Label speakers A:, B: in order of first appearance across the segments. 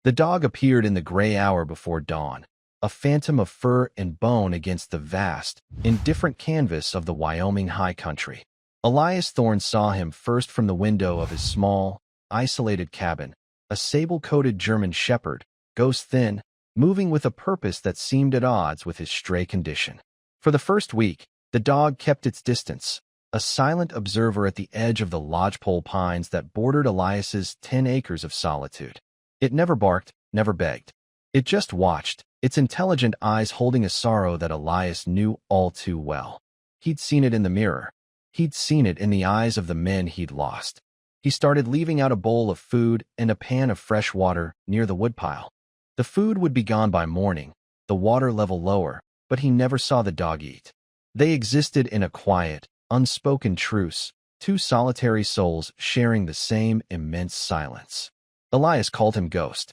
A: The dog appeared in the gray hour before dawn, a phantom of fur and bone against the vast, indifferent canvas of the Wyoming high country. Elias Thorne saw him first from the window of his small, isolated cabin, a sable-coated German shepherd, ghost-thin, moving with a purpose that seemed at odds with his stray condition. For the first week, the dog kept its distance, a silent observer at the edge of the lodgepole pines that bordered Elias's 10 acres of solitude. It never barked, never begged. It just watched, its intelligent eyes holding a sorrow that Elias knew all too well. He'd seen it in the mirror. He'd seen it in the eyes of the men he'd lost. He started leaving out a bowl of food and a pan of fresh water near the woodpile. The food would be gone by morning, the water level lower, but he never saw the dog eat. They existed in a quiet, unspoken truce, two solitary souls sharing the same immense silence. Elias called him Ghost.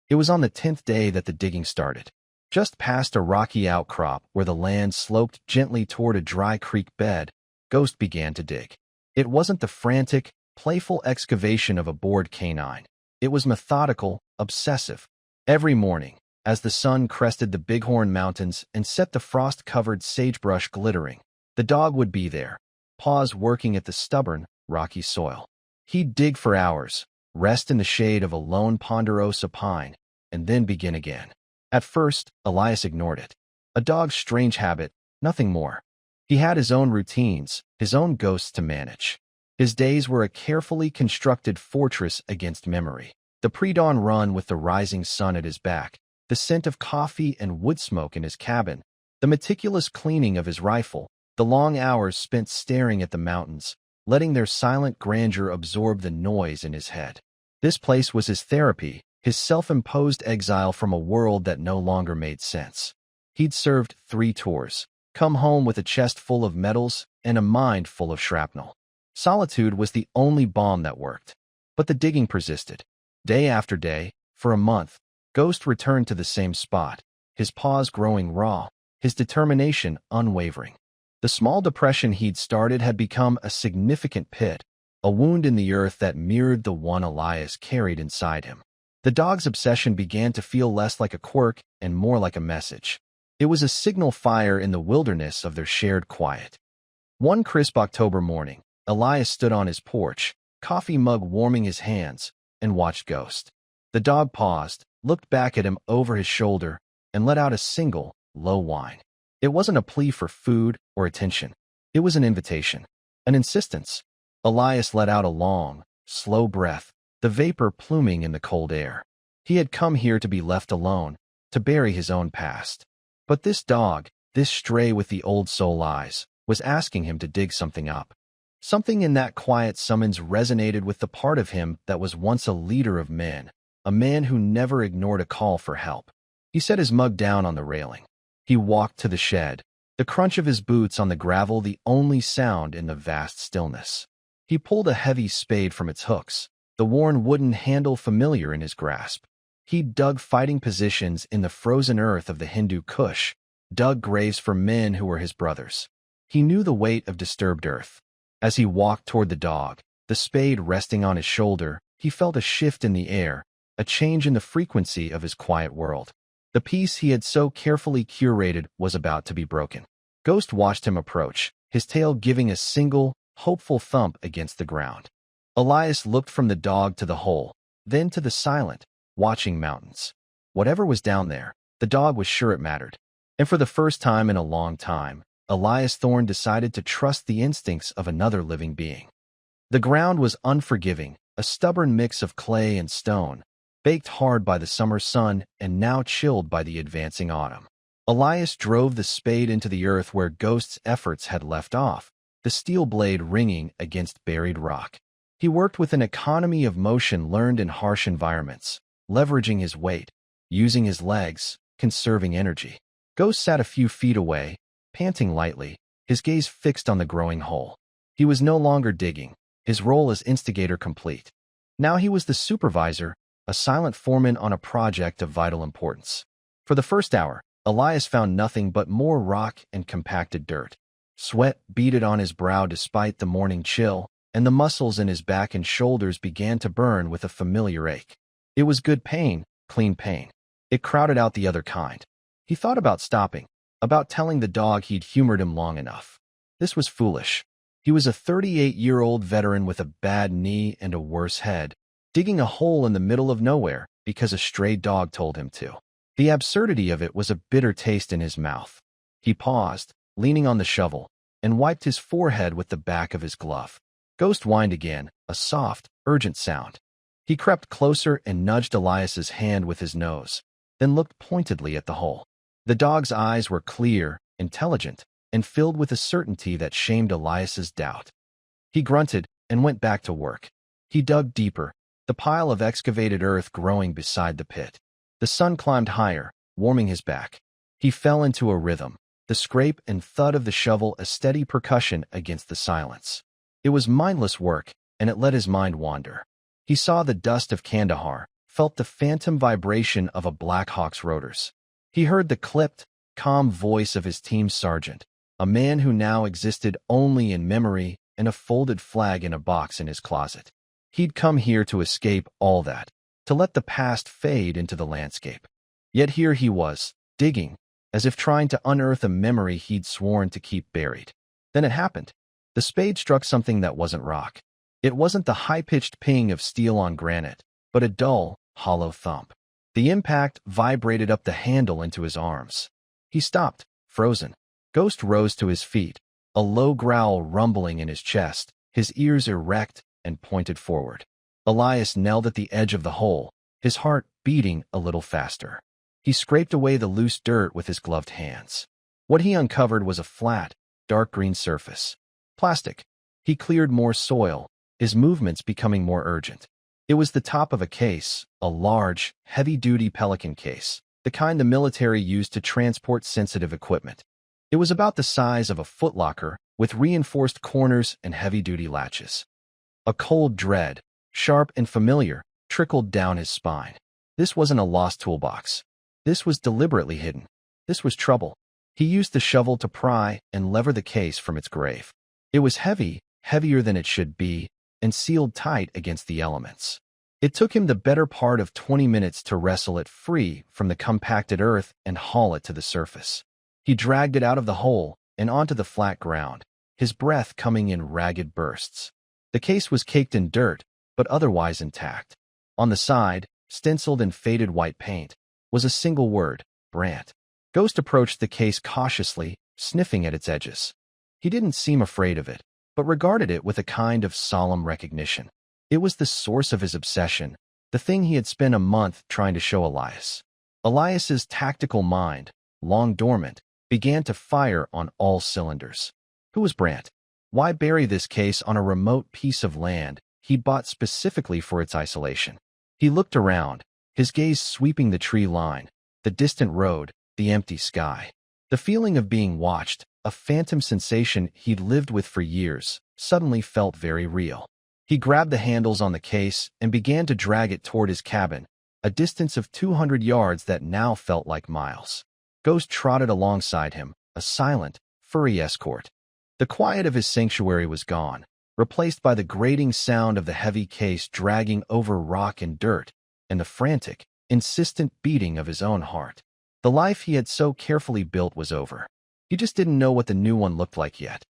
A: It was on the 10th day that the digging started. Just past a rocky outcrop where the land sloped gently toward a dry creek bed, Ghost began to dig. It wasn't the frantic, playful excavation of a bored canine. It was methodical, obsessive. Every morning, as the sun crested the Bighorn Mountains and set the frost-covered sagebrush glittering, the dog would be there, paws working at the stubborn, rocky soil. He'd dig for hours, rest in the shade of a lone ponderosa pine, and then begin again. At first, Elias ignored it. A dog's strange habit, nothing more. He had his own routines, his own ghosts to manage. His days were a carefully constructed fortress against memory. The pre-dawn run with the rising sun at his back, the scent of coffee and wood smoke in his cabin, the meticulous cleaning of his rifle, the long hours spent staring at the mountains, letting their silent grandeur absorb the noise in his head. This place was his therapy, his self-imposed exile from a world that no longer made sense. He'd served 3 tours, come home with a chest full of medals and a mind full of shrapnel. Solitude was the only balm that worked. But the digging persisted. Day after day, for a month, Ghost returned to the same spot, his paws growing raw, his determination unwavering. The small depression he'd started had become a significant pit, a wound in the earth that mirrored the one Elias carried inside him. The dog's obsession began to feel less like a quirk and more like a message. It was a signal fire in the wilderness of their shared quiet. One crisp October morning, Elias stood on his porch, coffee mug warming his hands, and watched Ghost. The dog paused, looked back at him over his shoulder, and let out a single, low whine. It wasn't a plea for food or attention. It was an invitation, an insistence. Elias let out a long, slow breath, the vapor pluming in the cold air. He had come here to be left alone, to bury his own past. But this dog, this stray with the old soul eyes, was asking him to dig something up. Something in that quiet summons resonated with the part of him that was once a leader of men, a man who never ignored a call for help. He set his mug down on the railing. He walked to the shed, the crunch of his boots on the gravel the only sound in the vast stillness. He pulled a heavy spade from its hooks, the worn wooden handle familiar in his grasp. He dug fighting positions in the frozen earth of the Hindu Kush, dug graves for men who were his brothers. He knew the weight of disturbed earth. As he walked toward the dog, the spade resting on his shoulder, he felt a shift in the air, a change in the frequency of his quiet world. The peace he had so carefully curated was about to be broken. Ghost watched him approach, his tail giving a single, hopeful thump against the ground. Elias looked from the dog to the hole, then to the silent, watching mountains. Whatever was down there, the dog was sure it mattered. And for the first time in a long time, Elias Thorne decided to trust the instincts of another living being. The ground was unforgiving, a stubborn mix of clay and stone, baked hard by the summer sun and now chilled by the advancing autumn. Elias drove the spade into the earth where Ghost's efforts had left off, the steel blade ringing against buried rock. He worked with an economy of motion learned in harsh environments, leveraging his weight, using his legs, conserving energy. Ghost sat a few feet away, panting lightly, his gaze fixed on the growing hole. He was no longer digging, his role as instigator complete. Now he was the supervisor, a silent foreman on a project of vital importance. For the first hour, Elias found nothing but more rock and compacted dirt. Sweat beaded on his brow despite the morning chill, and the muscles in his back and shoulders began to burn with a familiar ache. It was good pain, clean pain. It crowded out the other kind. He thought about stopping, about telling the dog he'd humored him long enough. This was foolish. He was a 38-year-old veteran with a bad knee and a worse head, digging a hole in the middle of nowhere because a stray dog told him to. The absurdity of it was a bitter taste in his mouth. He paused, leaning on the shovel, and wiped his forehead with the back of his glove. Ghost whined again, a soft, urgent sound. He crept closer and nudged Elias's hand with his nose, then looked pointedly at the hole. The dog's eyes were clear, intelligent, and filled with a certainty that shamed Elias's doubt. He grunted and went back to work. He dug deeper, the pile of excavated earth growing beside the pit. The sun climbed higher, warming his back. He fell into a rhythm, the scrape and thud of the shovel a steady percussion against the silence. It was mindless work, and it let his mind wander. He saw the dust of Kandahar, felt the phantom vibration of a Black Hawk's rotors. He heard the clipped, calm voice of his team sergeant, a man who now existed only in memory and a folded flag in a box in his closet. He'd come here to escape all that, to let the past fade into the landscape. Yet here he was, digging, as if trying to unearth a memory he'd sworn to keep buried. Then it happened. The spade struck something that wasn't rock. It wasn't the high-pitched ping of steel on granite, but a dull, hollow thump. The impact vibrated up the handle into his arms. He stopped, frozen. Ghost rose to his feet, a low growl rumbling in his chest, his ears erect and pointed forward. Elias knelt at the edge of the hole, his heart beating a little faster. He scraped away the loose dirt with his gloved hands. What he uncovered was a flat, dark green surface. Plastic. He cleared more soil, his movements becoming more urgent. It was the top of a case, a large, heavy-duty Pelican case, the kind the military used to transport sensitive equipment. It was about the size of a footlocker, with reinforced corners and heavy-duty latches. A cold dread, sharp and familiar, trickled down his spine. This wasn't a lost toolbox. This was deliberately hidden. This was trouble. He used the shovel to pry and lever the case from its grave. It was heavy, heavier than it should be, and sealed tight against the elements. It took him the better part of 20 minutes to wrestle it free from the compacted earth and haul it to the surface. He dragged it out of the hole and onto the flat ground, his breath coming in ragged bursts. The case was caked in dirt, but otherwise intact. On the side, stenciled in faded white paint, was a single word, Brandt. Ghost approached the case cautiously, sniffing at its edges. He didn't seem afraid of it, but regarded it with a kind of solemn recognition. It was the source of his obsession, the thing he had spent a month trying to show Elias. Elias's tactical mind, long dormant, began to fire on all cylinders. Who was Brandt? Why bury this case on a remote piece of land he'd bought specifically for its isolation? He looked around, his gaze sweeping the tree line, the distant road, the empty sky. The feeling of being watched, a phantom sensation he'd lived with for years, suddenly felt very real. He grabbed the handles on the case and began to drag it toward his cabin, a distance of 200 yards that now felt like miles. Ghost trotted alongside him, a silent, furry escort. The quiet of his sanctuary was gone, replaced by the grating sound of the heavy case dragging over rock and dirt, and the frantic, insistent beating of his own heart. The life he had so carefully built was over. He just didn't know what the new one looked like yet.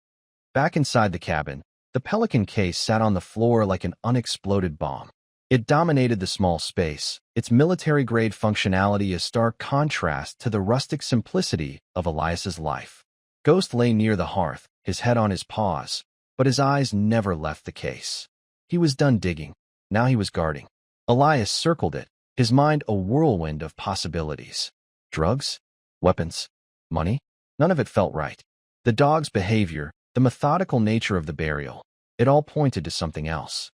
A: Back inside the cabin, the Pelican case sat on the floor like an unexploded bomb. It dominated the small space, its military-grade functionality a stark contrast to the rustic simplicity of Elias's life. Ghost lay near the hearth, his head on his paws, but his eyes never left the case. He was done digging. Now he was guarding. Elias circled it, his mind a whirlwind of possibilities. Drugs? Weapons? Money? None of it felt right. The dog's behavior, the methodical nature of the burial, it all pointed to something else.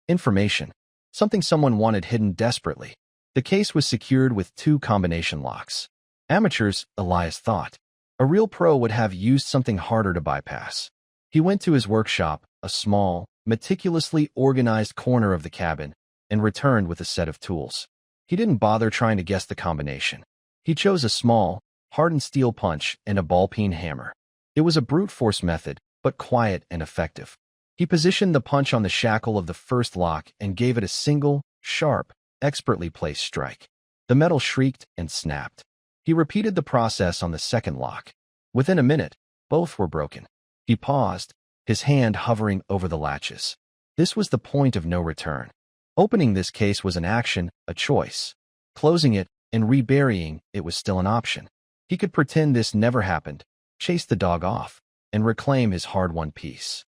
A: Information. Something someone wanted hidden desperately. The case was secured with 2 combination locks. Amateurs, Elias thought. A real pro would have used something harder to bypass. He went to his workshop, a small, meticulously organized corner of the cabin, and returned with a set of tools. He didn't bother trying to guess the combination. He chose a small, hardened steel punch and a ball-peen hammer. It was a brute force method, but quiet and effective. He positioned the punch on the shackle of the first lock and gave it a single, sharp, expertly placed strike. The metal shrieked and snapped. He repeated the process on the second lock. Within a minute, both were broken. He paused, his hand hovering over the latches. This was the point of no return. Opening this case was an action, a choice. Closing it and reburying it was still an option. He could pretend this never happened, chase the dog off, and reclaim his hard-won peace.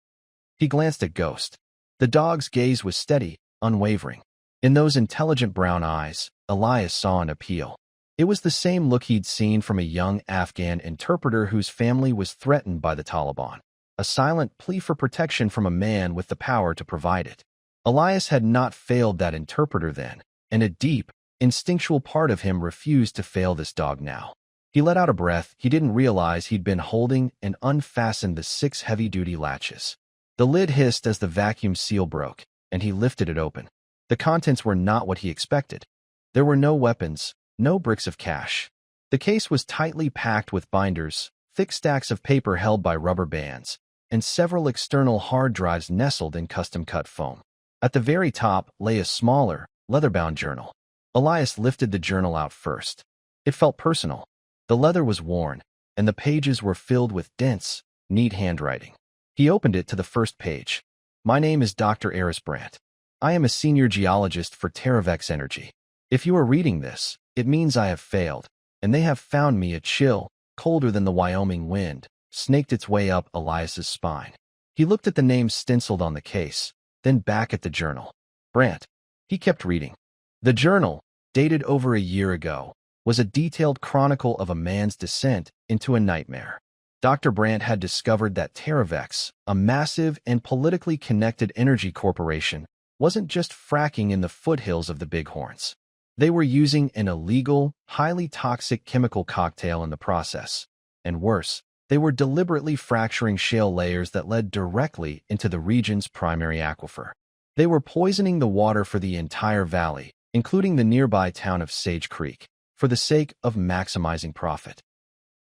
A: He glanced at Ghost. The dog's gaze was steady, unwavering. In those intelligent brown eyes, Elias saw an appeal. It was the same look he'd seen from a young Afghan interpreter whose family was threatened by the Taliban. A silent plea for protection from a man with the power to provide it. Elias had not failed that interpreter then, and a deep, instinctual part of him refused to fail this dog now. He let out a breath. He didn't realize he'd been holding and unfastened the 6 heavy-duty latches. The lid hissed as the vacuum seal broke, and he lifted it open. The contents were not what he expected. There were no weapons, no bricks of cash. The case was tightly packed with binders, thick stacks of paper held by rubber bands, and several external hard drives nestled in custom-cut foam. At the very top lay a smaller, leather-bound journal. Elias lifted the journal out first. It felt personal. The leather was worn, and the pages were filled with dense, neat handwriting. He opened it to the first page. My name is Dr. Aris Brandt. I am a senior geologist for TerraVex Energy. If you are reading this, it means I have failed, and they have found me. A chill, colder than the Wyoming wind, snaked its way up Elias's spine. He looked at the names stenciled on the case, then back at the journal. Brandt. He kept reading. The journal, dated over a year ago, was a detailed chronicle of a man's descent into a nightmare. Dr. Brandt had discovered that TerraVex, a massive and politically connected energy corporation, wasn't just fracking in the foothills of the Bighorns. They were using an illegal, highly toxic chemical cocktail in the process. And worse, they were deliberately fracturing shale layers that led directly into the region's primary aquifer. They were poisoning the water for the entire valley, including the nearby town of Sage Creek, for the sake of maximizing profit.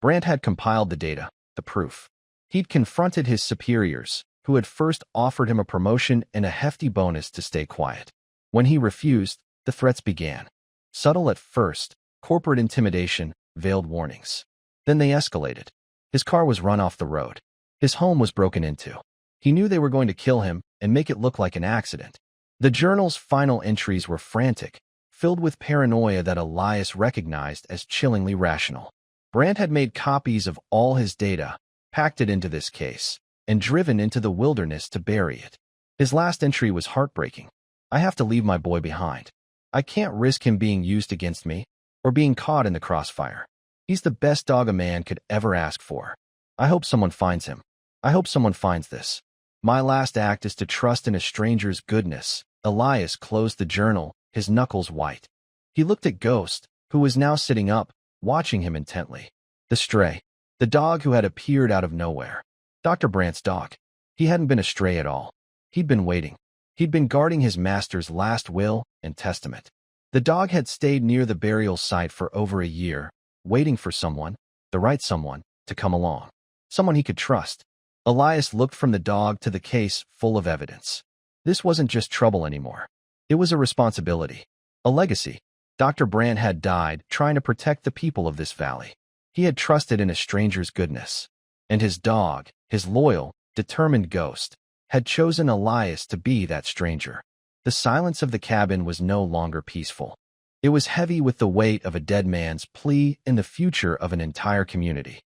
A: Brandt had compiled the data, the proof. He'd confronted his superiors, who had first offered him a promotion and a hefty bonus to stay quiet. When he refused, the threats began. Subtle at first, corporate intimidation, veiled warnings. Then they escalated. His car was run off the road. His home was broken into. He knew they were going to kill him and make it look like an accident. The journal's final entries were frantic, filled with paranoia that Elias recognized as chillingly rational. Brandt had made copies of all his data, packed it into this case, and driven into the wilderness to bury it. His last entry was heartbreaking. I have to leave my boy behind. I can't risk him being used against me, or being caught in the crossfire. He's the best dog a man could ever ask for. I hope someone finds him. I hope someone finds this. My last act is to trust in a stranger's goodness. Elias closed the journal, his knuckles white. He looked at Ghost, who was now sitting up, watching him intently. The stray. The dog who had appeared out of nowhere. Dr. Brandt's dog. He hadn't been a stray at all. He'd been waiting. He'd been guarding his master's last will and testament. The dog had stayed near the burial site for over a year, waiting for someone, the right someone, to come along. Someone he could trust. Elias looked from the dog to the case full of evidence. This wasn't just trouble anymore. It was a responsibility. A legacy. Dr. Brandt had died trying to protect the people of this valley. He had trusted in a stranger's goodness. And his dog, his loyal, determined Ghost, had chosen Elias to be that stranger. The silence of the cabin was no longer peaceful. It was heavy with the weight of a dead man's plea in the future of an entire community.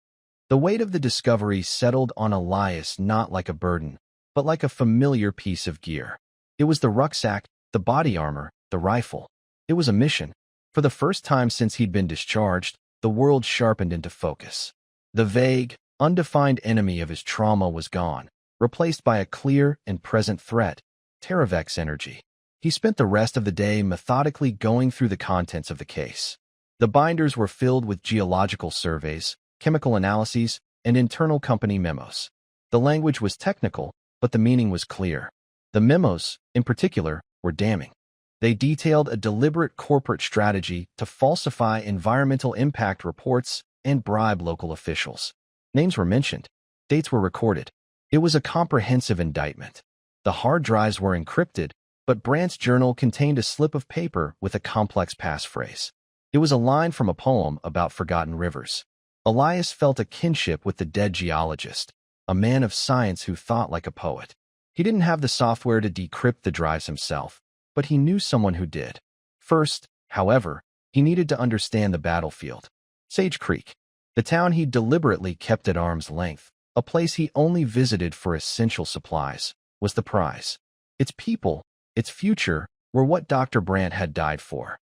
A: The weight of the discovery settled on Elias not like a burden, but like a familiar piece of gear. It was the rucksack, the body armor, the rifle. It was a mission. For the first time since he'd been discharged, the world sharpened into focus. The vague, undefined enemy of his trauma was gone, replaced by a clear and present threat, TerraVex Energy. He spent the rest of the day methodically going through the contents of the case. The binders were filled with geological surveys, chemical analyses, and internal company memos. The language was technical, but the meaning was clear. The memos, in particular, were damning. They detailed a deliberate corporate strategy to falsify environmental impact reports and bribe local officials. Names were mentioned. Dates were recorded. It was a comprehensive indictment. The hard drives were encrypted, but Brandt's journal contained a slip of paper with a complex passphrase. It was a line from a poem about forgotten rivers. Elias felt a kinship with the dead geologist, a man of science who thought like a poet. He didn't have the software to decrypt the drives himself, but he knew someone who did. First, however, he needed to understand the battlefield. Sage Creek, the town he deliberately kept at arm's length, a place he only visited for essential supplies, was the prize. Its people, its future, were what Dr. Brandt had died for.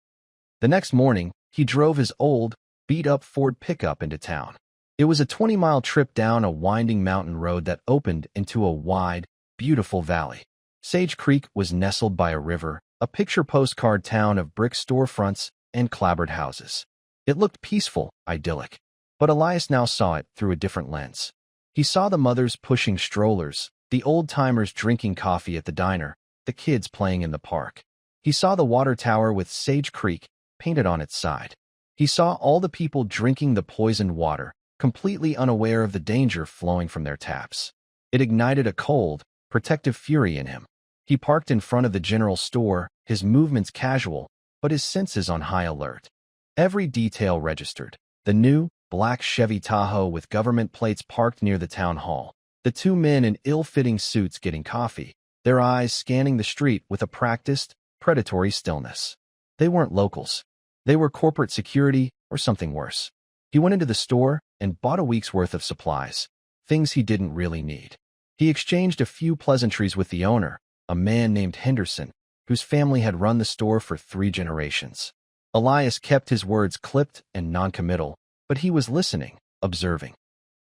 A: The next morning, he drove his old, beat-up Ford pickup into town. It was a 20-mile trip down a winding mountain road that opened into a wide, beautiful valley. Sage Creek was nestled by a river, a picture postcard town of brick storefronts and clapboard houses. It looked peaceful, idyllic, but Elias now saw it through a different lens. He saw the mothers pushing strollers, the old-timers drinking coffee at the diner, the kids playing in the park. He saw the water tower with Sage Creek painted on its side. He saw all the people drinking the poisoned water, completely unaware of the danger flowing from their taps. It ignited a cold, protective fury in him. He parked in front of the general store, his movements casual, but his senses on high alert. Every detail registered. The new, black Chevy Tahoe with government plates parked near the town hall. The two men in ill-fitting suits getting coffee, their eyes scanning the street with a practiced, predatory stillness. They weren't locals. They were corporate security or something worse. He went into the store and bought a week's worth of supplies, things he didn't really need. He exchanged a few pleasantries with the owner, a man named Henderson, whose family had run the store for 3 generations. Elias kept his words clipped and noncommittal, but he was listening, observing.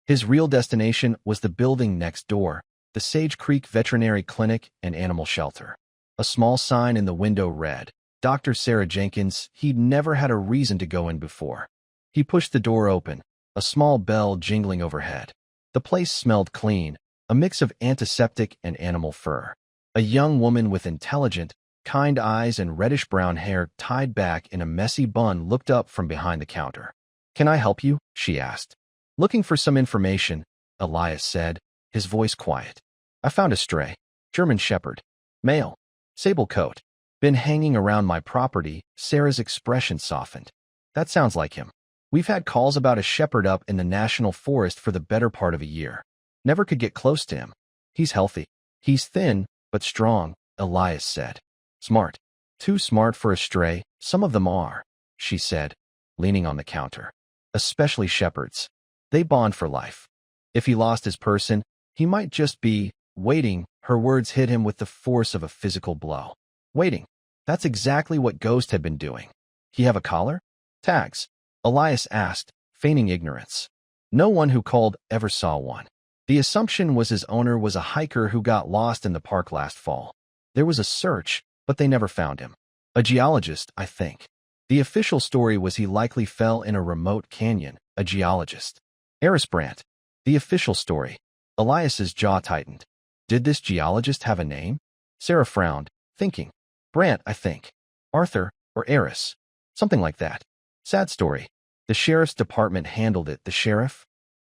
A: His real destination was the building next door, the Sage Creek Veterinary Clinic and Animal Shelter. A small sign in the window read, Dr. Sarah Jenkins. He'd never had a reason to go in before. He pushed the door open, a small bell jingling overhead. The place smelled clean, a mix of antiseptic and animal fur. A young woman with intelligent, kind eyes and reddish-brown hair tied back in a messy bun looked up from behind the counter. "Can I help you?" she asked. "Looking for some information," Elias said, his voice quiet. "I found a stray. German Shepherd. Male. Sable coat. Been hanging around my property." Sarah's expression softened. "That sounds like him. We've had calls about a shepherd up in the national forest for the better part of a year. Never could get close to him. He's healthy. He's thin, but strong," Elias said. "Smart. Too smart for a stray. Some of them are," she said, leaning on the counter. "Especially shepherds. They bond for life. If he lost his person, he might just be waiting." Her words hit him with the force of a physical blow. Waiting. That's exactly what Ghost had been doing. "He have a collar? Tags?" Elias asked, feigning ignorance. No one who called ever saw one. The assumption was his owner was a hiker who got lost in the park last fall. There was a search, but they never found him. A geologist, I think. The official story was he likely fell in a remote canyon. A geologist. Aris Brandt. The official story. Elias's jaw tightened. Did this geologist have a name? Sarah frowned, thinking. Brandt, I think. Arthur, or Aris. Something like that. Sad story. The sheriff's department handled it. The sheriff?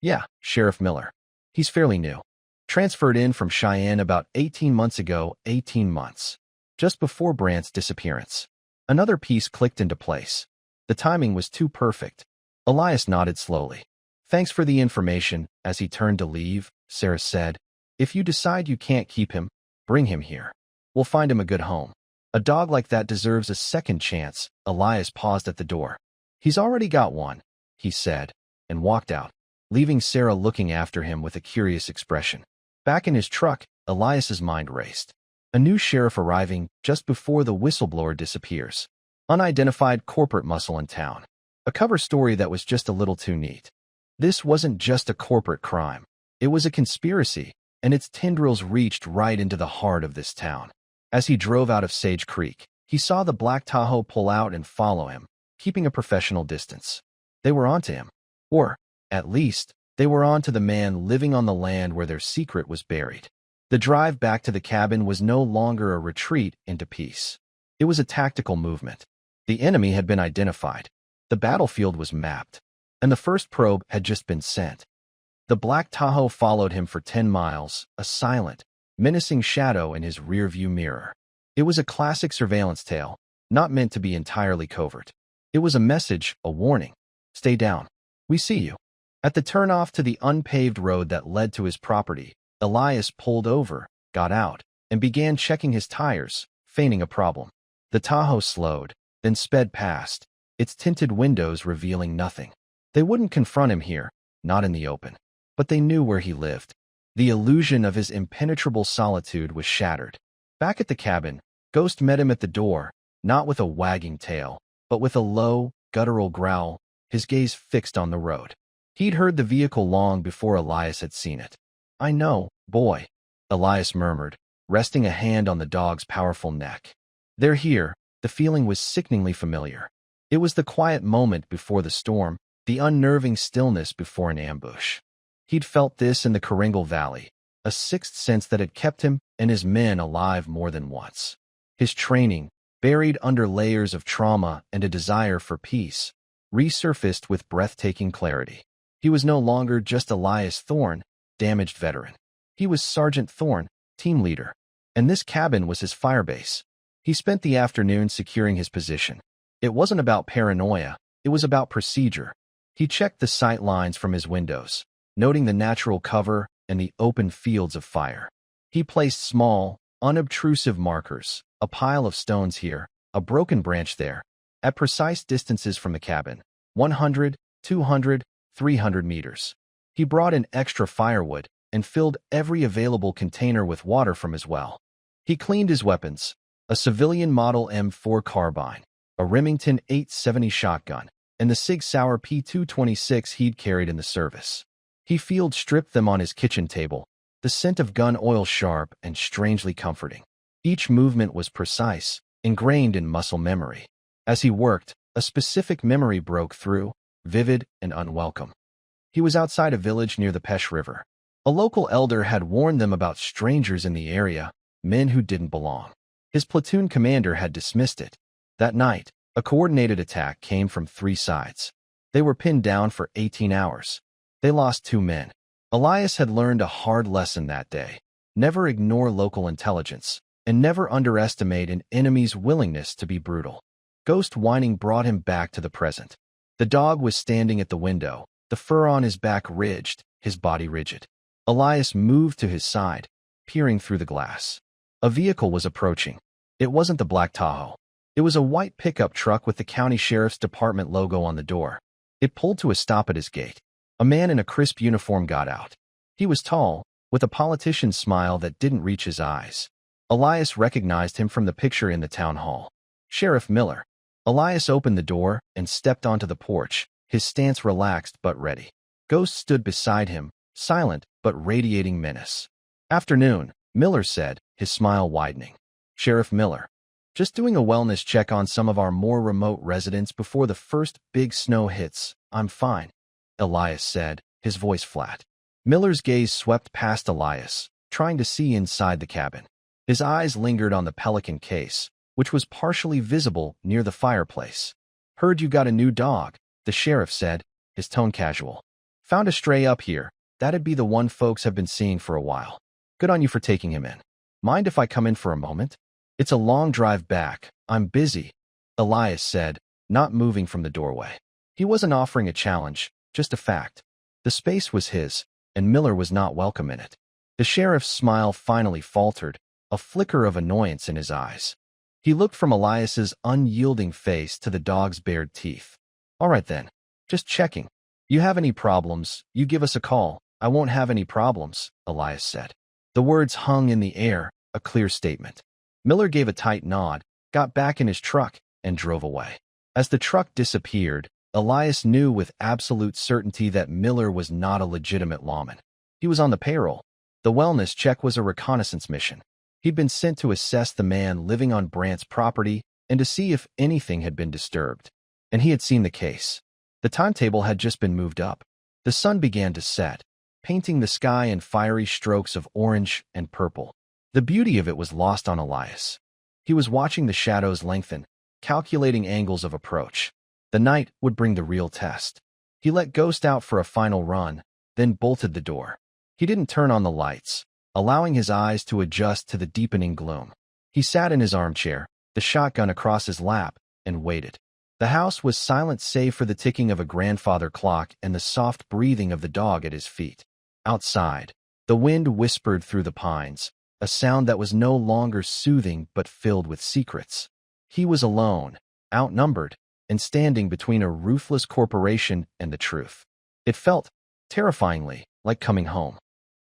A: Yeah, Sheriff Miller. He's fairly new. Transferred in from Cheyenne about 18 months ago. 18 months. Just before Brandt's disappearance. Another piece clicked into place. The timing was too perfect. Elias nodded slowly. Thanks for the information. As he turned to leave, Sarah said, "If you decide you can't keep him, bring him here. We'll find him a good home. A dog like that deserves a second chance." Elias paused at the door. "He's already got one," he said, and walked out, leaving Sarah looking after him with a curious expression. Back in his truck, Elias's mind raced. A new sheriff arriving just before the whistleblower disappears. Unidentified corporate muscle in town. A cover story that was just a little too neat. This wasn't just a corporate crime. It was a conspiracy, and its tendrils reached right into the heart of this town. As he drove out of Sage Creek, he saw the black Tahoe pull out and follow him, keeping a professional distance. They were onto him. Or, at least, they were on to the man living on the land where their secret was buried. The drive back to the cabin was no longer a retreat into peace. It was a tactical movement. The enemy had been identified. The battlefield was mapped. And the first probe had just been sent. The black Tahoe followed him for 10 miles, a silent, menacing shadow in his rearview mirror. It was a classic surveillance tale, not meant to be entirely covert. It was a message, a warning. Stay down. We see you. At the turnoff to the unpaved road that led to his property, Elias pulled over, got out, and began checking his tires, feigning a problem. The Tahoe slowed, then sped past, its tinted windows revealing nothing. They wouldn't confront him here, not in the open. But they knew where he lived. The illusion of his impenetrable solitude was shattered. Back at the cabin, Ghost met him at the door, not with a wagging tail, but with a low, guttural growl, his gaze fixed on the road. He'd heard the vehicle long before Elias had seen it. "I know, boy," Elias murmured, resting a hand on the dog's powerful neck. "They're here." The feeling was sickeningly familiar. It was the quiet moment before the storm, the unnerving stillness before an ambush. He'd felt this in the Keringal Valley, a sixth sense that had kept him and his men alive more than once. His training, buried under layers of trauma and a desire for peace, resurfaced with breathtaking clarity. He was no longer just Elias Thorne, damaged veteran. He was Sergeant Thorne, team leader, and this cabin was his firebase. He spent the afternoon securing his position. It wasn't about paranoia, it was about procedure. He checked the sight lines from his windows, noting the natural cover and the open fields of fire. He placed small, unobtrusive markers, a pile of stones here, a broken branch there, at precise distances from the cabin, 100, 200, 300 meters. He brought in extra firewood and filled every available container with water from his well. He cleaned his weapons, a civilian model M4 carbine, a Remington 870 shotgun, and the Sig Sauer P226 he'd carried in the service. He field stripped them on his kitchen table, the scent of gun oil sharp and strangely comforting. Each movement was precise, ingrained in muscle memory. As he worked, a specific memory broke through, vivid and unwelcome. He was outside a village near the Pesh River. A local elder had warned them about strangers in the area, men who didn't belong. His platoon commander had dismissed it. That night, a coordinated attack came from 3 sides. They were pinned down for 18 hours. They lost 2 men. Elias had learned a hard lesson that day. Never ignore local intelligence, and never underestimate an enemy's willingness to be brutal. Ghost whining brought him back to the present. The dog was standing at the window, the fur on his back ridged, his body rigid. Elias moved to his side, peering through the glass. A vehicle was approaching. It wasn't the black Tahoe. It was a white pickup truck with the county sheriff's department logo on the door. It pulled to a stop at his gate. A man in a crisp uniform got out. He was tall, with a politician's smile that didn't reach his eyes. Elias recognized him from the picture in the town hall. Sheriff Miller. Elias opened the door and stepped onto the porch, his stance relaxed but ready. Ghost stood beside him, silent but radiating menace. "Afternoon," Miller said, his smile widening. "Sheriff Miller. Just doing a wellness check on some of our more remote residents before the first big snow hits. I'm fine," Elias said, his voice flat. Miller's gaze swept past Elias, trying to see inside the cabin. His eyes lingered on the Pelican case, which was partially visible near the fireplace. "Heard you got a new dog," the sheriff said, his tone casual. "Found a stray up here. That'd be the one folks have been seeing for a while. Good on you for taking him in. Mind if I come in for a moment? It's a long drive back. I'm busy," Elias said, not moving from the doorway. He wasn't offering a challenge, just a fact. The space was his, and Miller was not welcome in it. The sheriff's smile finally faltered, a flicker of annoyance in his eyes. He looked from Elias's unyielding face to the dog's bared teeth. "All right then. Just checking. You have any problems, you give us a call. I won't have any problems," Elias said. The words hung in the air, a clear statement. Miller gave a tight nod, got back in his truck, and drove away. As the truck disappeared, Elias knew with absolute certainty that Miller was not a legitimate lawman. He was on the payroll. The wellness check was a reconnaissance mission. He'd been sent to assess the man living on Brandt's property and to see if anything had been disturbed. And he had seen the case. The timetable had just been moved up. The sun began to set, painting the sky in fiery strokes of orange and purple. The beauty of it was lost on Elias. He was watching the shadows lengthen, calculating angles of approach. The night would bring the real test. He let Ghost out for a final run, then bolted the door. He didn't turn on the lights, allowing his eyes to adjust to the deepening gloom. He sat in his armchair, the shotgun across his lap, and waited. The house was silent save for the ticking of a grandfather clock and the soft breathing of the dog at his feet. Outside, the wind whispered through the pines, a sound that was no longer soothing but filled with secrets. He was alone, outnumbered, and standing between a ruthless corporation and the truth. It felt, terrifyingly, like coming home.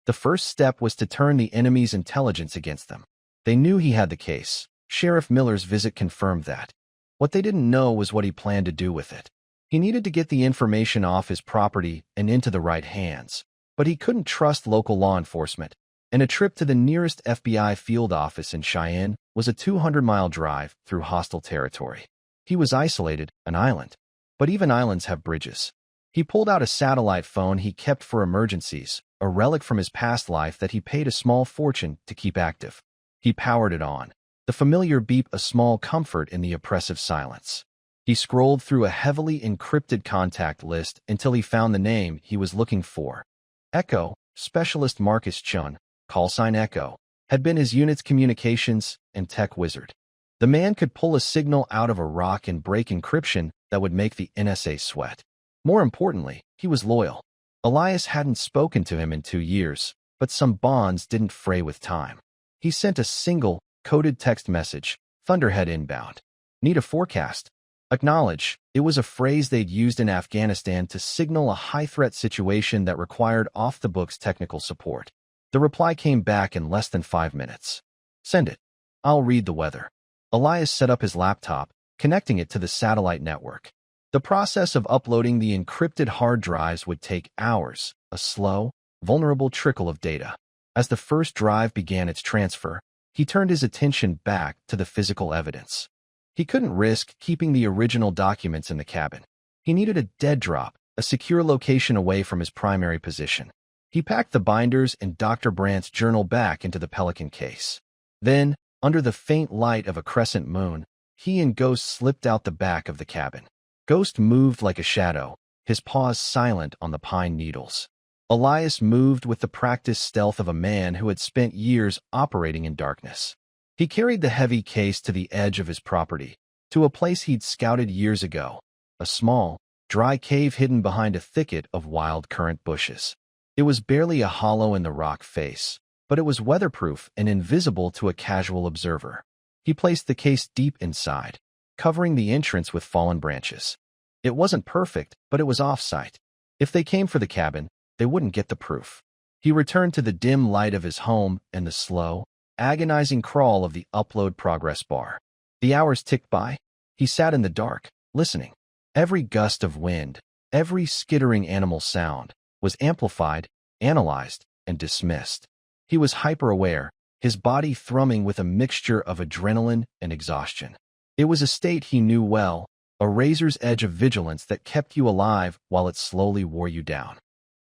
A: The first step was to turn the enemy's intelligence against them. They knew he had the case. Sheriff Miller's visit confirmed that. What they didn't know was what he planned to do with it. He needed to get the information off his property and into the right hands, but he couldn't trust local law enforcement, and a trip to the nearest FBI field office in Cheyenne was a 200-mile drive through hostile territory. He was isolated, an island, but even islands have bridges. He pulled out a satellite phone he kept for emergencies, a relic from his past life that he paid a small fortune to keep active. He powered it on, the familiar beep a small comfort in the oppressive silence. He scrolled through a heavily encrypted contact list until he found the name he was looking for. Echo, Specialist Marcus Chun, callsign Echo, had been his unit's communications and tech wizard. The man could pull a signal out of a rock and break encryption that would make the NSA sweat. More importantly, he was loyal. Elias hadn't spoken to him in 2 years, but some bonds didn't fray with time. He sent a single, coded text message, Thunderhead inbound. Need a forecast? Acknowledge. It was a phrase they'd used in Afghanistan to signal a high-threat situation that required off-the-books technical support. The reply came back in less than 5 minutes. Send it. I'll read the weather. Elias set up his laptop, connecting it to the satellite network. The process of uploading the encrypted hard drives would take hours, a slow, vulnerable trickle of data. As the first drive began its transfer, he turned his attention back to the physical evidence. He couldn't risk keeping the original documents in the cabin. He needed a dead drop, a secure location away from his primary position. He packed the binders and Dr. Brandt's journal back into the Pelican case. Then, under the faint light of a crescent moon, he and Ghost slipped out the back of the cabin. Ghost moved like a shadow, his paws silent on the pine needles. Elias moved with the practiced stealth of a man who had spent years operating in darkness. He carried the heavy case to the edge of his property, to a place he'd scouted years ago, a small, dry cave hidden behind a thicket of wild currant bushes. It was barely a hollow in the rock face, but it was weatherproof and invisible to a casual observer. He placed the case deep inside, covering the entrance with fallen branches. It wasn't perfect, but it was off-site. If they came for the cabin, they wouldn't get the proof. He returned to the dim light of his home and the slow, agonizing crawl of the upload progress bar. The hours ticked by. He sat in the dark, listening. Every gust of wind, every skittering animal sound, was amplified, analyzed, and dismissed. He was hyper-aware, his body thrumming with a mixture of adrenaline and exhaustion. It was a state he knew well, a razor's edge of vigilance that kept you alive while it slowly wore you down.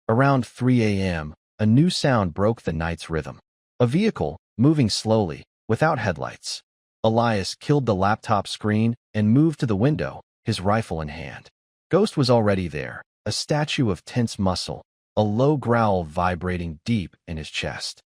A: Around 3 a.m., a new sound broke the night's rhythm. A vehicle, moving slowly, without headlights. Elias killed the laptop screen and moved to the window, his rifle in hand. Ghost was already there, a statue of tense muscle, a low growl vibrating deep in his chest.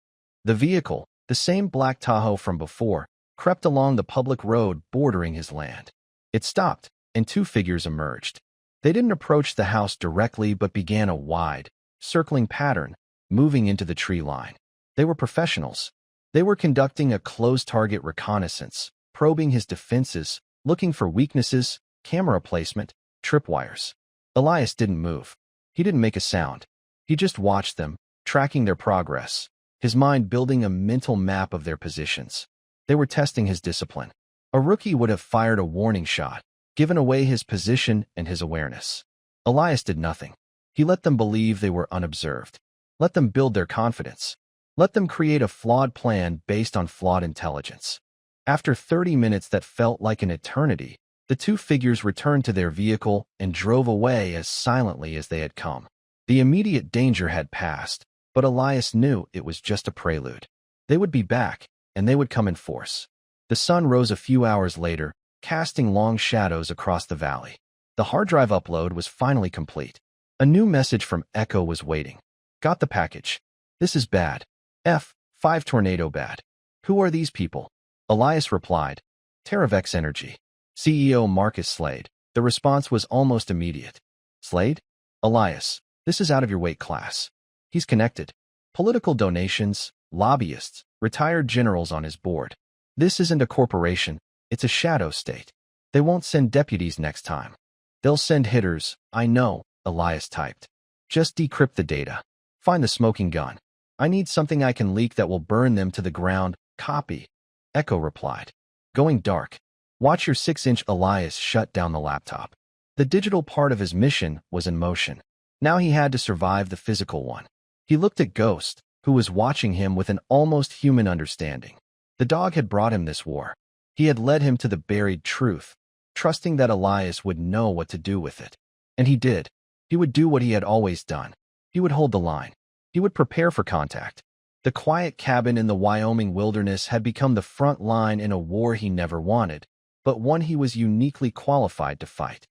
A: The vehicle, the same black Tahoe from before, crept along the public road bordering his land. It stopped, and 2 figures emerged. They didn't approach the house directly but began a wide, circling pattern, moving into the tree line. They were professionals. They were conducting a close-target reconnaissance, probing his defenses, looking for weaknesses, camera placement, tripwires. Elias didn't move. He didn't make a sound. He just watched them, tracking their progress, his mind building a mental map of their positions. They were testing his discipline. A rookie would have fired a warning shot, given away his position and his awareness. Elias did nothing. He let them believe they were unobserved. Let them build their confidence. Let them create a flawed plan based on flawed intelligence. After 30 minutes that felt like an eternity, the 2 figures returned to their vehicle and drove away as silently as they had come. The immediate danger had passed, but Elias knew it was just a prelude. They would be back, and they would come in force. The sun rose a few hours later, casting long shadows across the valley. The hard drive upload was finally complete. A new message from Echo was waiting. Got the package. This is bad. F5 tornado bad. Who are these people? Elias replied. TerraVex Energy. CEO Marcus Slade. The response was almost immediate. Slade? Elias, this is out of your weight class. He's connected. Political donations, lobbyists, retired generals on his board. This isn't a corporation, it's a shadow state. They won't send deputies next time. They'll send hitters, I know, Elias typed. Just decrypt the data. Find the smoking gun. I need something I can leak that will burn them to the ground. Copy. Echo replied. Going dark. Watch your 6-inch. Elias shut down the laptop. The digital part of his mission was in motion. Now he had to survive the physical one. He looked at Ghost, who was watching him with an almost human understanding. The dog had brought him this war. He had led him to the buried truth, trusting that Elias would know what to do with it. And he did. He would do what he had always done. He would hold the line. He would prepare for contact. The quiet cabin in the Wyoming wilderness had become the front line in a war he never wanted, but one he was uniquely qualified to fight.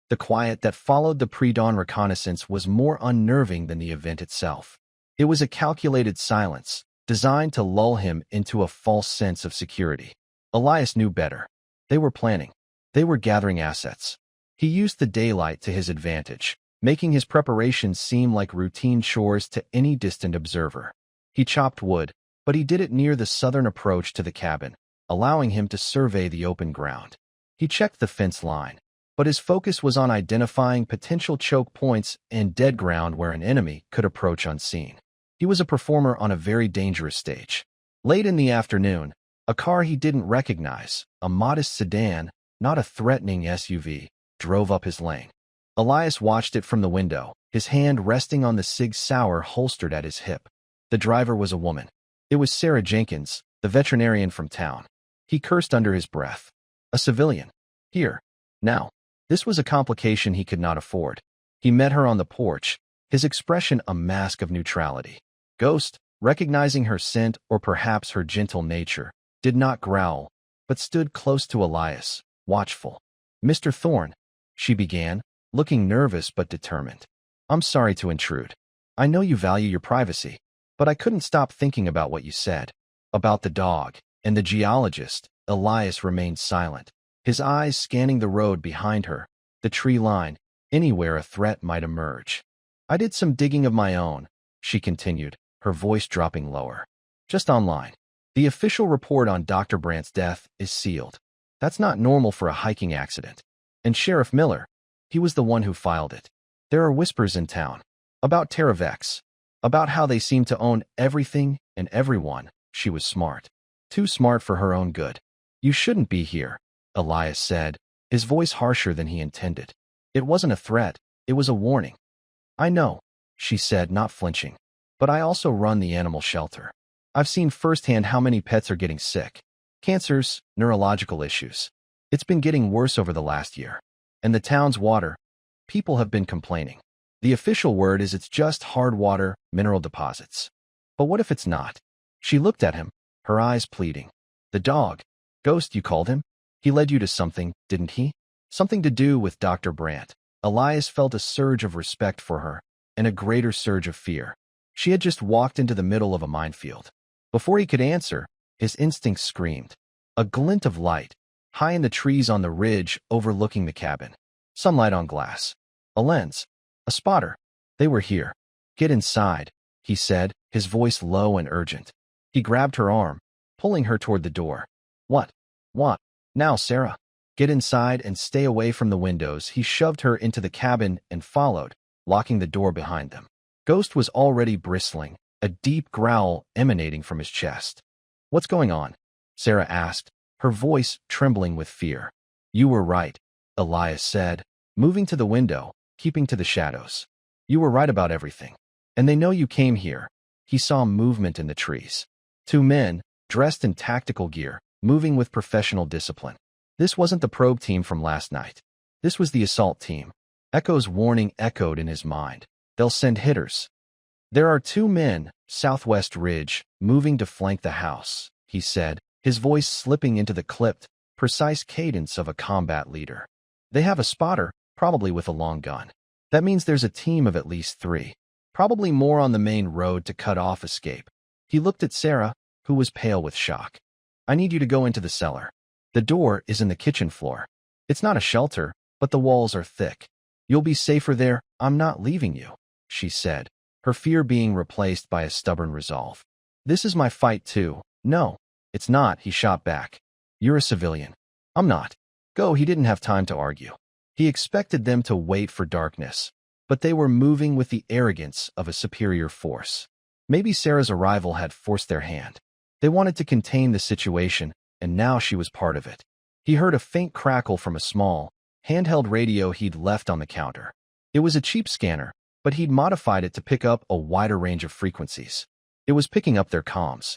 A: The quiet that followed the pre-dawn reconnaissance was more unnerving than the event itself. It was a calculated silence, designed to lull him into a false sense of security. Elias knew better. They were planning. They were gathering assets. He used the daylight to his advantage, making his preparations seem like routine chores to any distant observer. He chopped wood, but he did it near the southern approach to the cabin, allowing him to survey the open ground. He checked the fence line, but his focus was on identifying potential choke points and dead ground where an enemy could approach unseen. He was a performer on a very dangerous stage. Late in the afternoon, a car he didn't recognize, a modest sedan, not a threatening SUV, drove up his lane. Elias watched it from the window, his hand resting on the Sig Sauer holstered at his hip. The driver was a woman. It was Sarah Jenkins, the veterinarian from town. He cursed under his breath. A civilian. Here. Now. This was a complication he could not afford. He met her on the porch, his expression a mask of neutrality. Ghost, recognizing her scent or perhaps her gentle nature, did not growl, but stood close to Elias, watchful. Mr. Thorne, she began, looking nervous but determined. I'm sorry to intrude. I know you value your privacy, but I couldn't stop thinking about what you said. About the dog and the geologist. Elias remained silent, his eyes scanning the road behind her, the tree line, anywhere a threat might emerge. I did some digging of my own, she continued, her voice dropping lower. Just online. The official report on Dr. Brandt's death is sealed. That's not normal for a hiking accident. And Sheriff Miller, he was the one who filed it. There are whispers in town. About TerraVex. About how they seem to own everything and everyone. She was smart. Too smart for her own good. You shouldn't be here, Elias said, his voice harsher than he intended. It wasn't a threat, it was a warning. I know, she said, not flinching. But I also run the animal shelter. I've seen firsthand how many pets are getting sick. Cancers, neurological issues. It's been getting worse over the last year. And the town's water, people have been complaining. The official word is it's just hard water, mineral deposits. But what if it's not? She looked at him, her eyes pleading. The dog, Ghost you called him? He led you to something, didn't he? Something to do with Dr. Brandt. Elias felt a surge of respect for her, and a greater surge of fear. She had just walked into the middle of a minefield. Before he could answer, his instincts screamed. A glint of light, high in the trees on the ridge overlooking the cabin. Sunlight on glass. A lens. A spotter. They were here. Get inside, he said, his voice low and urgent. He grabbed her arm, pulling her toward the door. What? What? Now, Sarah. Get inside and stay away from the windows. He shoved her into the cabin and followed, locking the door behind them. Ghost was already bristling, a deep growl emanating from his chest. What's going on? Sarah asked, her voice trembling with fear. You were right, Elias said, moving to the window, keeping to the shadows. You were right about everything. And they know you came here. He saw movement in the trees. 2 men, dressed in tactical gear, moving with professional discipline. This wasn't the probe team from last night. This was the assault team. Echo's warning echoed in his mind. They'll send hitters. There are 2 men, southwest ridge, moving to flank the house, he said, his voice slipping into the clipped, precise cadence of a combat leader. They have a spotter, probably with a long gun. That means there's a team of at least 3, probably more on the main road to cut off escape. He looked at Sarah, who was pale with shock. I need you to go into the cellar. The door is in the kitchen floor. It's not a shelter, but the walls are thick. You'll be safer there. I'm not leaving you, she said, her fear being replaced by a stubborn resolve. This is my fight too. No, it's not, he shot back. You're a civilian. I'm not. Go. He didn't have time to argue. He expected them to wait for darkness, but they were moving with the arrogance of a superior force. Maybe Sarah's arrival had forced their hand. They wanted to contain the situation, and now she was part of it. He heard a faint crackle from a small, handheld radio he'd left on the counter. It was a cheap scanner, but he'd modified it to pick up a wider range of frequencies. It was picking up their comms.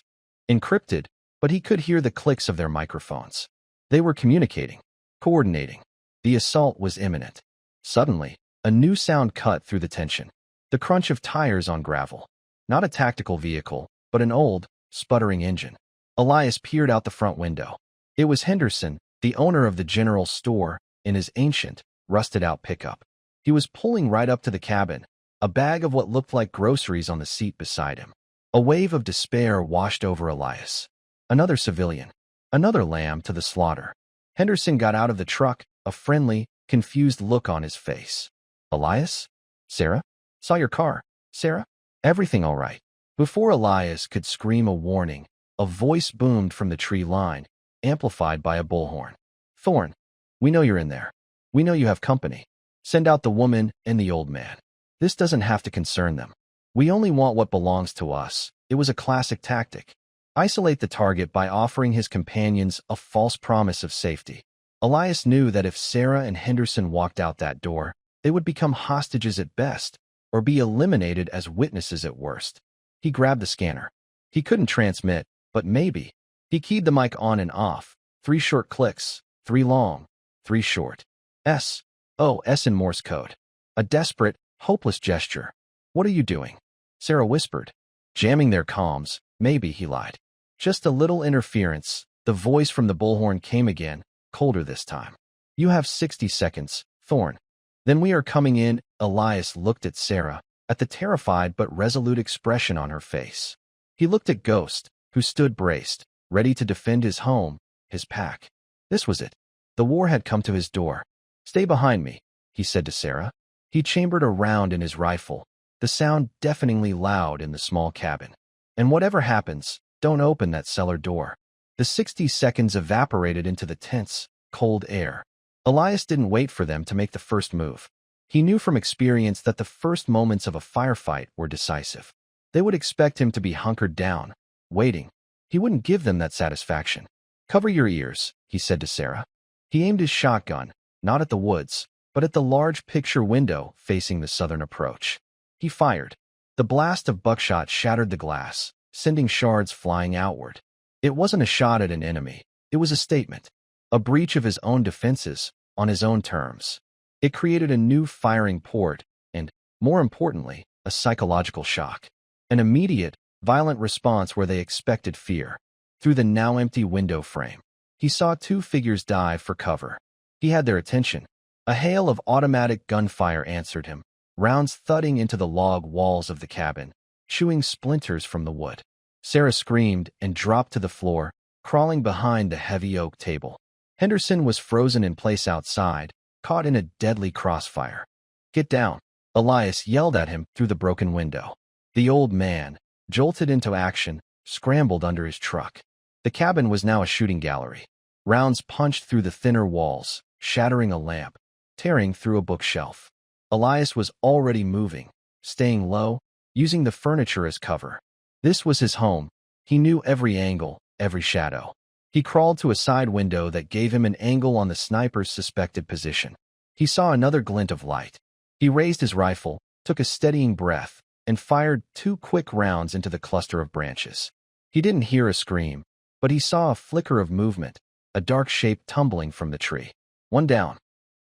A: Encrypted, but he could hear the clicks of their microphones. They were communicating, coordinating. The assault was imminent. Suddenly, a new sound cut through the tension. The crunch of tires on gravel. Not a tactical vehicle, but an old, sputtering engine. Elias peered out the front window. It was Henderson, the owner of the general store, in his ancient, rusted-out pickup. He was pulling right up to the cabin, a bag of what looked like groceries on the seat beside him. A wave of despair washed over Elias. Another civilian. Another lamb to the slaughter. Henderson got out of the truck, a friendly, confused look on his face. Elias? Sarah? Saw your car. Sarah? Everything all right? Before Elias could scream a warning, a voice boomed from the tree line, amplified by a bullhorn. Thorne, we know you're in there. We know you have company. Send out the woman and the old man. This doesn't have to concern them. We only want what belongs to us. It was a classic tactic. Isolate the target by offering his companions a false promise of safety. Elias knew that if Sarah and Henderson walked out that door, they would become hostages at best, or be eliminated as witnesses at worst. He grabbed the scanner. He couldn't transmit, but maybe. He keyed the mic on and off. 3 short clicks, 3 long, 3 short. S. Oh, S in Morse code. A desperate, hopeless gesture. What are you doing? Sarah whispered. Jamming their comms. Maybe, he lied. Just a little interference. The voice from the bullhorn came again, colder this time. You have 60 seconds, Thorne. Then we are coming in. Elias looked at Sarah, at the terrified but resolute expression on her face. He looked at Ghost, who stood braced, ready to defend his home, his pack. This was it. The war had come to his door. Stay behind me, he said to Sarah. He chambered a round in his rifle, the sound deafeningly loud in the small cabin. And whatever happens, don't open that cellar door. The 60 seconds evaporated into the tense, cold air. Elias didn't wait for them to make the first move. He knew from experience that the first moments of a firefight were decisive. They would expect him to be hunkered down, waiting. He wouldn't give them that satisfaction. Cover your ears, he said to Sarah. He aimed his shotgun, not at the woods, but at the large picture window facing the southern approach. He fired. The blast of buckshot shattered the glass, sending shards flying outward. It wasn't a shot at an enemy. It was a statement. A breach of his own defenses, on his own terms. It created a new firing port and, more importantly, a psychological shock. An immediate, violent response where they expected fear. Through the now empty window frame, he saw 2 figures dive for cover. He had their attention. A hail of automatic gunfire answered him, rounds thudding into the log walls of the cabin, chewing splinters from the wood. Sarah screamed and dropped to the floor, crawling behind the heavy oak table. Henderson was frozen in place outside, caught in a deadly crossfire. Get down, Elias yelled at him through the broken window. The old man, jolted into action, scrambled under his truck. The cabin was now a shooting gallery. Rounds punched through the thinner walls, shattering a lamp, tearing through a bookshelf. Elias was already moving, staying low, using the furniture as cover. This was his home. He knew every angle, every shadow. He crawled to a side window that gave him an angle on the sniper's suspected position. He saw another glint of light. He raised his rifle, took a steadying breath, and fired 2 quick rounds into the cluster of branches. He didn't hear a scream, but he saw a flicker of movement, a dark shape tumbling from the tree. One down.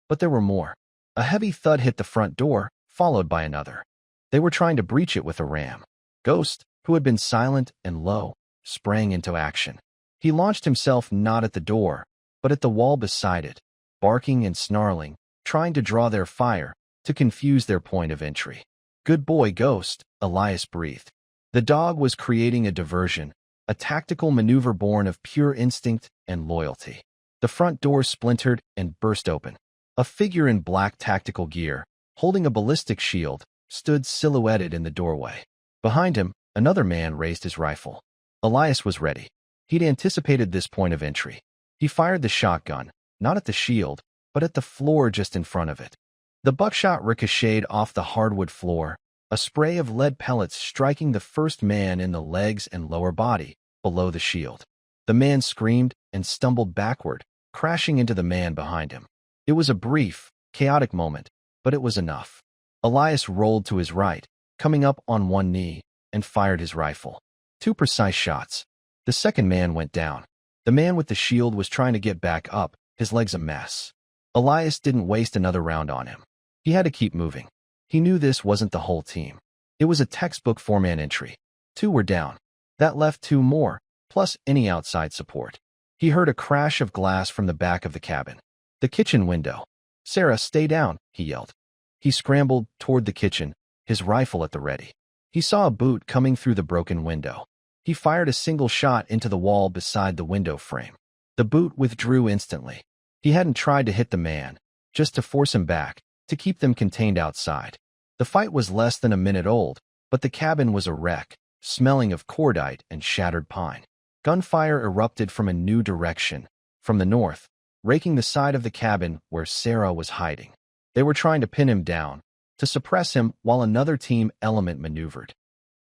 A: But there were more. A heavy thud hit the front door, followed by another. They were trying to breach it with a ram. Ghost, who had been silent and low, sprang into action. He launched himself not at the door, but at the wall beside it, barking and snarling, trying to draw their fire, to confuse their point of entry. Good boy, Ghost, Elias breathed. The dog was creating a diversion, a tactical maneuver born of pure instinct and loyalty. The front door splintered and burst open. A figure in black tactical gear, holding a ballistic shield, stood silhouetted in the doorway. Behind him, another man raised his rifle. Elias was ready. He'd anticipated this point of entry. He fired the shotgun, not at the shield, but at the floor just in front of it. The buckshot ricocheted off the hardwood floor, a spray of lead pellets striking the first man in the legs and lower body, below the shield. The man screamed and stumbled backward, crashing into the man behind him. It was a brief, chaotic moment, but it was enough. Elias rolled to his right, coming up on one knee, and fired his rifle. 2 precise shots. The second man went down. The man with the shield was trying to get back up, his legs a mess. Elias didn't waste another round on him. He had to keep moving. He knew this wasn't the whole team. It was a textbook 4-man entry. 2 were down. That left 2 more, plus any outside support. He heard a crash of glass from the back of the cabin. The kitchen window. "Sarah, stay down," he yelled. He scrambled toward the kitchen, his rifle at the ready. He saw a boot coming through the broken window. He fired a single shot into the wall beside the window frame. The boot withdrew instantly. He hadn't tried to hit the man, just to force him back, to keep them contained outside. The fight was less than a minute old, but the cabin was a wreck, smelling of cordite and shattered pine. Gunfire erupted from a new direction, from the north, raking the side of the cabin where Sarah was hiding. They were trying to pin him down, to suppress him while another team element maneuvered.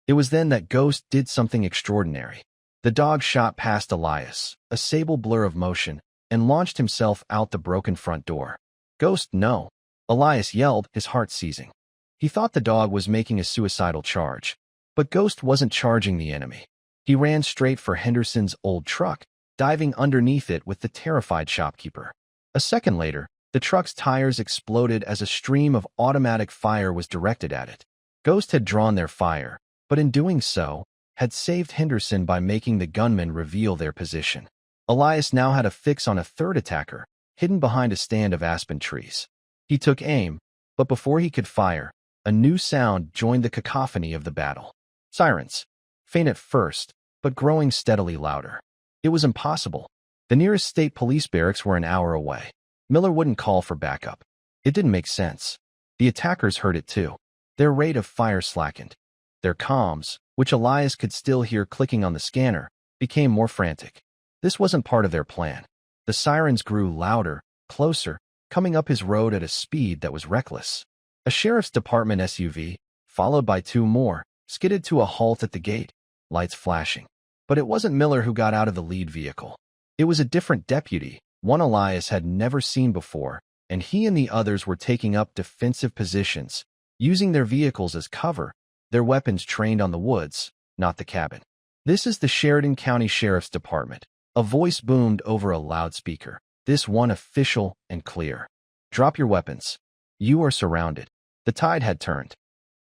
A: It was then that Ghost did something extraordinary. The dog shot past Elias, a sable blur of motion, and launched himself out the broken front door. "Ghost, no!" Elias yelled, his heart seizing. He thought the dog was making a suicidal charge, but Ghost wasn't charging the enemy. He ran straight for Henderson's old truck, diving underneath it with the terrified shopkeeper. A second later, the truck's tires exploded as a stream of automatic fire was directed at it. Ghost had drawn their fire, but in doing so, had saved Henderson by making the gunmen reveal their position. Elias now had a fix on a third attacker, hidden behind a stand of aspen trees. He took aim, but before he could fire, a new sound joined the cacophony of the battle. Sirens. Faint at first, but growing steadily louder. It was impossible. The nearest state police barracks were an hour away. Miller wouldn't call for backup. It didn't make sense. The attackers heard it too. Their rate of fire slackened. Their comms, which Elias could still hear clicking on the scanner, became more frantic. This wasn't part of their plan. The sirens grew louder, closer, coming up his road at a speed that was reckless. A sheriff's department SUV, followed by 2 more, skidded to a halt at the gate, lights flashing. But it wasn't Miller who got out of the lead vehicle. It was a different deputy, one Elias had never seen before, and he and the others were taking up defensive positions, using their vehicles as cover, their weapons trained on the woods, not the cabin. "This is the Sheridan County Sheriff's Department," a voice boomed over a loudspeaker, this one official and clear. "Drop your weapons. You are surrounded." The tide had turned.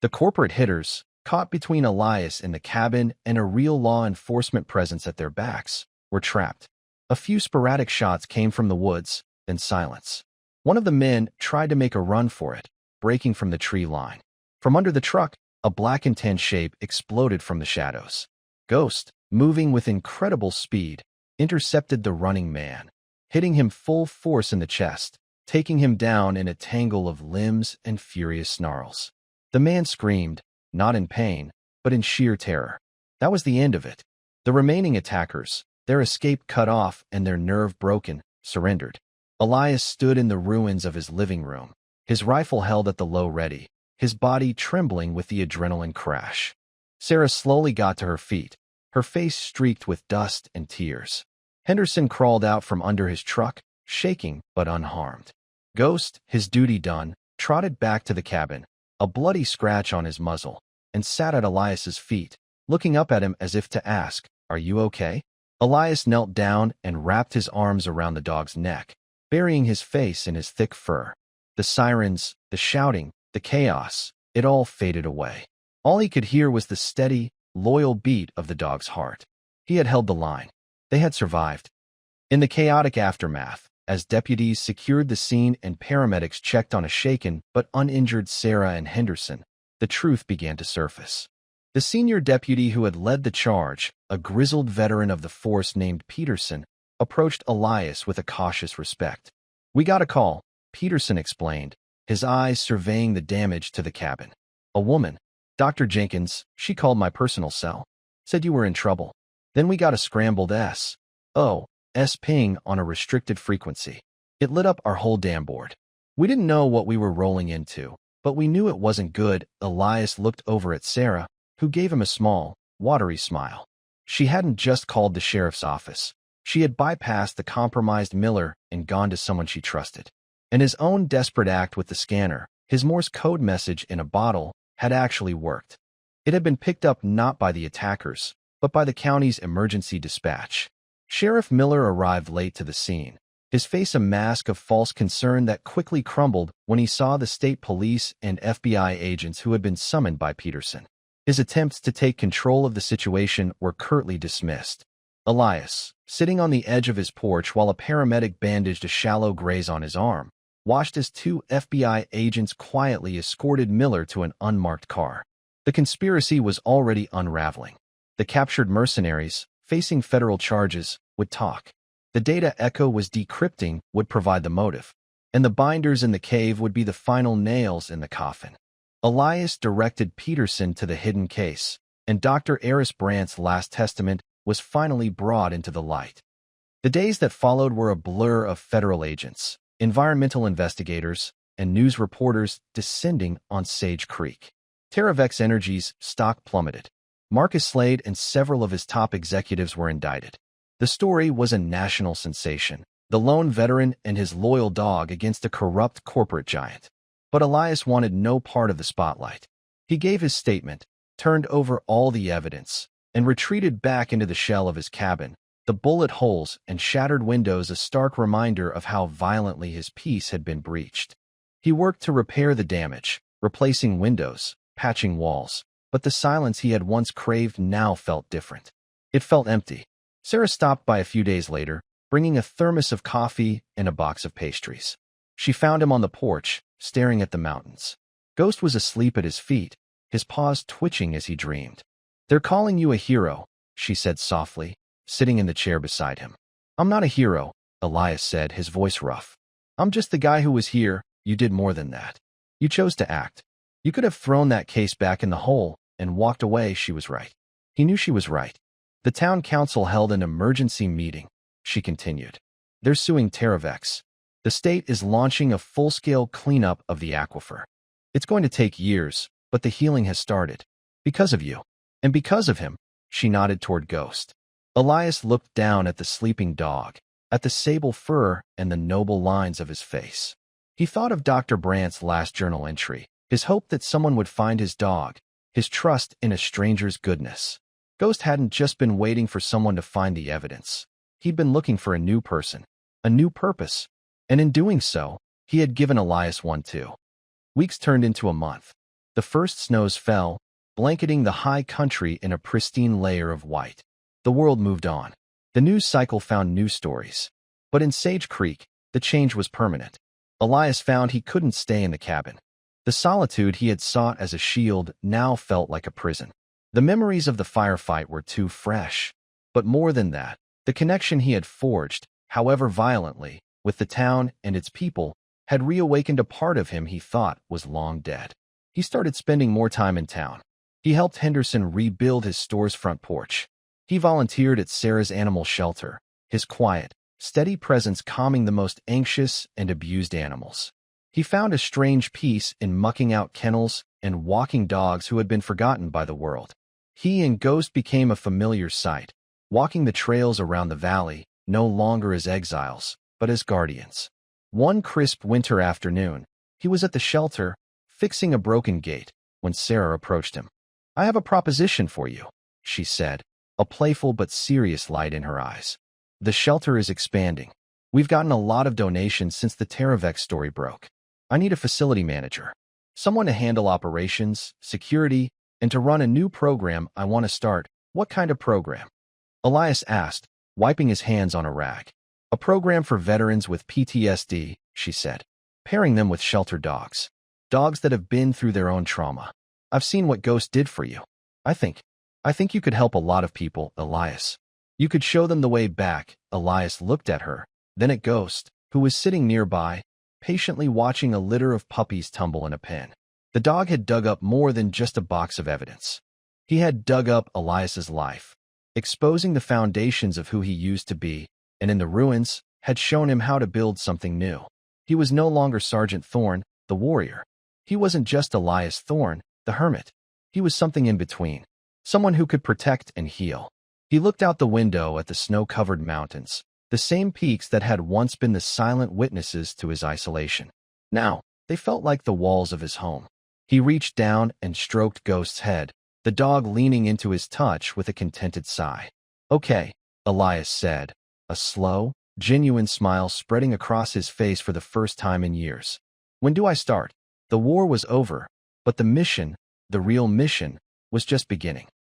A: The corporate hitters, caught between Elias in the cabin and a real law enforcement presence at their backs, were trapped. A few sporadic shots came from the woods, then silence. One of the men tried to make a run for it, breaking from the tree line. From under the truck, a black and tan shape exploded from the shadows. Ghost, moving with incredible speed, intercepted the running man, hitting him full force in the chest, taking him down in a tangle of limbs and furious snarls. The man screamed, not in pain, but in sheer terror. That was the end of it. The remaining attackers, their escape cut off and their nerve broken, surrendered. Elias stood in the ruins of his living room, his rifle held at the low ready, his body trembling with the adrenaline crash. Sarah slowly got to her feet, her face streaked with dust and tears. Henderson crawled out from under his truck, shaking but unharmed. Ghost, his duty done, trotted back to the cabin, a bloody scratch on his muzzle, and sat at Elias's feet, looking up at him as if to ask, "Are you okay?" Elias knelt down and wrapped his arms around the dog's neck, burying his face in his thick fur. The sirens, the shouting, the chaos, it all faded away. All he could hear was the steady, loyal beat of the dog's heart. He had held the line. They had survived. In the chaotic aftermath, as deputies secured the scene and paramedics checked on a shaken but uninjured Sarah and Henderson, the truth began to surface. The senior deputy who had led the charge, a grizzled veteran of the force named Peterson, approached Elias with a cautious respect. "We got a call. Peterson explained, his eyes surveying the damage to the cabin. A woman, Dr. Jenkins, she called my personal cell. Said you were in trouble. Then we got a scrambled S.O.S. ping on a restricted frequency. It lit up our whole damn board. We didn't know what we were rolling into, but we knew it wasn't good. Elias looked over at Sarah, who gave him a small, watery smile. She hadn't just called the sheriff's office. She had bypassed the compromised Miller and gone to someone she trusted. And his own desperate act with the scanner, his Morse code message in a bottle, had actually worked. It had been picked up not by the attackers, but by the county's emergency dispatch. Sheriff Miller arrived late to the scene, his face a mask of false concern that quickly crumbled when he saw the state police and FBI agents who had been summoned by Peterson. His attempts to take control of the situation were curtly dismissed. Elias, sitting on the edge of his porch while a paramedic bandaged a shallow graze on his arm, watched as two FBI agents quietly escorted Miller to an unmarked car. The conspiracy was already unraveling. The captured mercenaries, facing federal charges, would talk. The data Echo was decrypting would provide the motive, and the binders in the cave would be the final nails in the coffin. Elias directed Peterson to the hidden case, and Dr. Aris Brandt's last testament was finally brought into the light. The days that followed were a blur of federal agents, environmental investigators, and news reporters descending on Sage Creek. TerraVex Energy's stock plummeted. Marcus Slade and several of his top executives were indicted. The story was a national sensation, the lone veteran and his loyal dog against a corrupt corporate giant. But Elias wanted no part of the spotlight. He gave his statement, turned over all the evidence, and retreated back into the shell of his cabin, the bullet holes and shattered windows a stark reminder of how violently his peace had been breached. He worked to repair the damage, replacing windows, patching walls, but the silence he had once craved now felt different. It felt empty. Sarah stopped by a few days later, bringing a thermos of coffee and a box of pastries. She found him on the porch, staring at the mountains. Ghost was asleep at his feet, his paws twitching as he dreamed. "They're calling you a hero," she said softly, sitting in the chair beside him. "I'm not a hero," Elias said, his voice rough. "I'm just the guy who was here. You did more than that. You chose to act. You could have thrown that case back in the hole and walked away." She was right. He knew she was right. The town council held an emergency meeting, she continued. "They're suing TerraVex. The state is launching a full-scale cleanup of the aquifer. It's going to take years, but the healing has started. Because of you. And because of him," she nodded toward Ghost. Elias looked down at the sleeping dog, at the sable fur and the noble lines of his face. He thought of Dr. Brandt's last journal entry, his hope that someone would find his dog, his trust in a stranger's goodness. Ghost hadn't just been waiting for someone to find the evidence. He'd been looking for a new person, a new purpose, and in doing so, he had given Elias one too. Weeks turned into a month. The first snows fell, blanketing the high country in a pristine layer of white. The world moved on. The news cycle found new stories. But in Sage Creek, the change was permanent. Elias found he couldn't stay in the cabin. The solitude he had sought as a shield now felt like a prison. The memories of the firefight were too fresh. But more than that, the connection he had forged, however violently, with the town and its people, had reawakened a part of him he thought was long dead. He started spending more time in town. He helped Henderson rebuild his store's front porch. He volunteered at Sarah's animal shelter, his quiet, steady presence calming the most anxious and abused animals. He found a strange peace in mucking out kennels and walking dogs who had been forgotten by the world. He and Ghost became a familiar sight, walking the trails around the valley, no longer as exiles, but as guardians. One crisp winter afternoon, he was at the shelter, fixing a broken gate, when Sarah approached him. "I have a proposition for you," she said, a playful but serious light in her eyes. "The shelter is expanding. We've gotten a lot of donations since the TerraVex story broke. I need a facility manager, someone to handle operations, security, and to run a new program I want to start." "What kind of program?" Elias asked, wiping his hands on a rag. "A program for veterans with PTSD," she said, "pairing them with shelter dogs. Dogs that have been through their own trauma. I've seen what Ghost did for you. I think you could help a lot of people, Elias. You could show them the way back." Elias looked at her, then at Ghost, who was sitting nearby, patiently watching a litter of puppies tumble in a pen. The dog had dug up more than just a box of evidence. He had dug up Elias's life, exposing the foundations of who he used to be, and in the ruins, had shown him how to build something new. He was no longer Sergeant Thorne, the warrior. He wasn't just Elias Thorne, the hermit. He was something in between, someone who could protect and heal. He looked out the window at the snow-covered mountains, the same peaks that had once been the silent witnesses to his isolation. Now, they felt like the walls of his home. He reached down and stroked Ghost's head, the dog leaning into his touch with a contented sigh. "Okay," Elias said, a slow, genuine smile spreading across his face for the first time in years. "When do I start?" The war was over, but the mission, the real mission, was just beginning.